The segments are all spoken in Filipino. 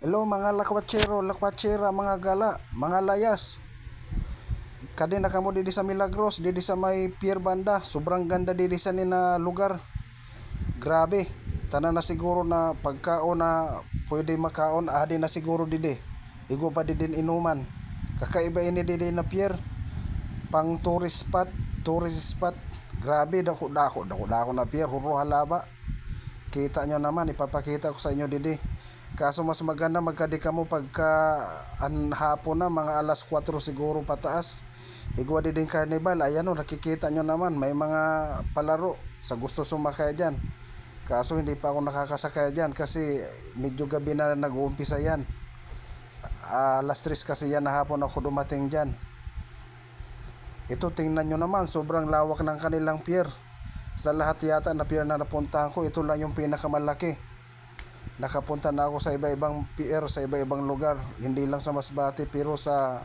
Hello mga lakwatsero, lakwatsera, mga gala, mga layas. Kadi na kamo didi sa Milagros, didi sa may Pier Banda. Sobrang ganda didi sa nina lugar. Grabe. Tanan na siguro na pagkaon na pwede makaon, adi na siguro didi. Igo pa didi inuman. Kakaiba ini didi na pier. Pang tourist spot. Grabe, dako na pier, huro halaba. Kita nyo naman, ipapakita ko sa inyo didi. Kaso mas maganda magkadi ka mo pagka hapon na, mga alas 4 siguro pataas. Igwa din carnival, ayan o, nakikita nyo naman, may mga palaro sa gusto sumakay dyan. Kaso hindi pa ako nakakasakay dyan kasi medyo gabi na nag-uumpisa yan. Alas 3 kasi yan na hapon ako dumating dyan. Ito tingnan nyo naman, sobrang lawak ng kanilang pier. Sa lahat yata na pier na napuntahan ko, ito lang yung pinakamalaki. Nakapunta na ako sa iba-ibang pier, sa iba-ibang lugar, hindi lang sa Masbate, pero sa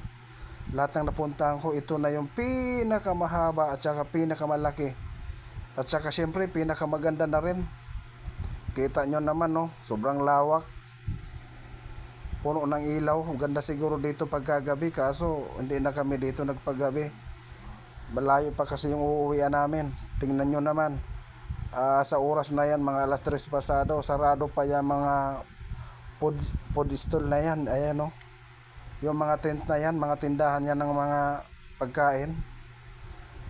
lahat ng napuntahan ko, ito na yung pinakamahaba at saka pinakamalaki. At saka syempre pinakamaganda na rin. Kita nyo naman, no, sobrang lawak, puno ng ilaw. Ganda siguro dito pagkagabi, kaso hindi na kami dito nagpagabi. Malayo pa kasi yung uuwian namin. Tingnan nyo naman, sa oras na yan, mga alas 3 pasado, sarado pa yan mga food stall na yan. Ayan, no, yung mga tent na yan, mga tindahan yan ng mga pagkain.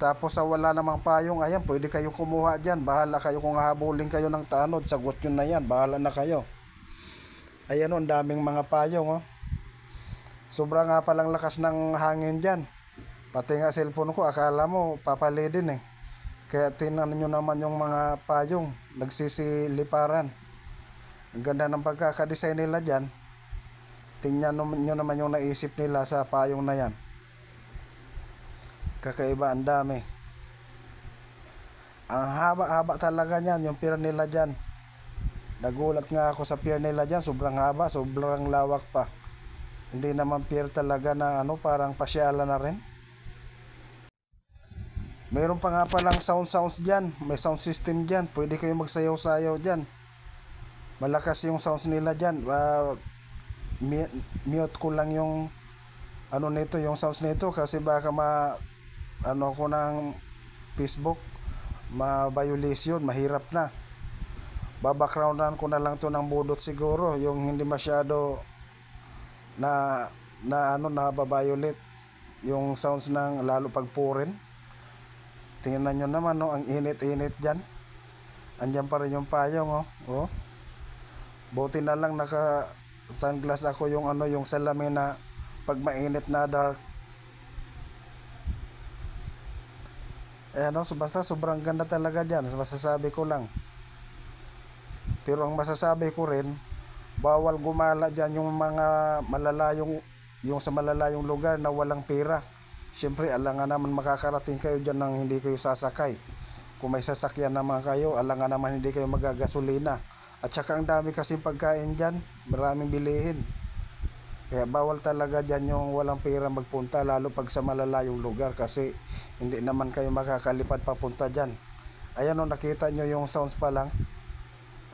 Tapos sa wala namang payong, ayan, pwede kayong kumuha dyan. Bahala kayo kung hahabulin kayo ng tanod, sagot nyo na yan, bahala na kayo. Ayan o, ang daming mga payong, oh. Sobra nga palang lakas ng hangin dyan. Pati nga cellphone ko, akala mo papalidin eh. Kaya tingnan nyo naman yung mga payong, nagsisiliparan. Ang ganda ng pagkakadesign nila dyan. Tingnan nyo naman yung naisip nila sa payong na yan. Kakaiba, ang dami. Ang haba-haba talaga yan, yung pier nila dyan. Nagulat nga ako sa pier nila dyan, sobrang haba, sobrang lawak pa. Hindi naman pier talaga na ano, parang pasyalan na rin. Mayroon pa nga palang sounds dyan, may sound system dyan, pwede kayo magsayaw-sayaw dyan. Malakas yung sounds nila dyan. Mute ko lang yung ano nito, yung sounds nito, kasi baka ano ko ng Facebook, ma-violation, mahirap na. Babackgroundan ko na lang to ng budot siguro, yung hindi masyado na na babiolate yung sounds ng lalo pag purin. Tingnan nyo naman, no, ang init-init dyan. Andyan pa rin yung payong, oh. Oh. Buti na lang naka sunglass ako, yung ano, yung salamin na pag mainit na dark. So basta sobrang ganda talaga dyan, masasabi ko lang. Pero ang masasabi ko rin, bawal gumala dyan yung mga malalayong, yung sa malalayong lugar na walang pera. Siyempre, alangan naman makakarating kayo dyan nang hindi kayo sasakay. Kung may sasakyan naman kayo, alangan naman hindi kayo magagasolina. At saka ang dami kasing pagkain dyan, maraming bilihin. Kaya bawal talaga dyan yung walang pera magpunta, lalo pag sa malalayong lugar, kasi hindi naman kayo makakalipad papunta dyan. Ayan o, nakita nyo yung sounds pa lang.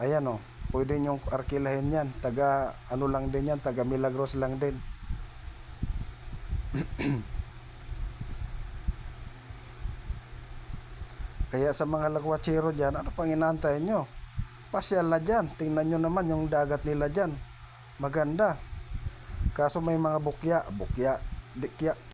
Ayan o, pwede nyo arkilahin yan. Taga ano lang din yan, taga Milagros lang din. Kaya sa mga lagwatsero dyan, ano pang inaantay nyo? Pasyal na dyan. Tingnan nyo naman yung dagat nila dyan. Maganda. Kaso may mga bukya, dikya.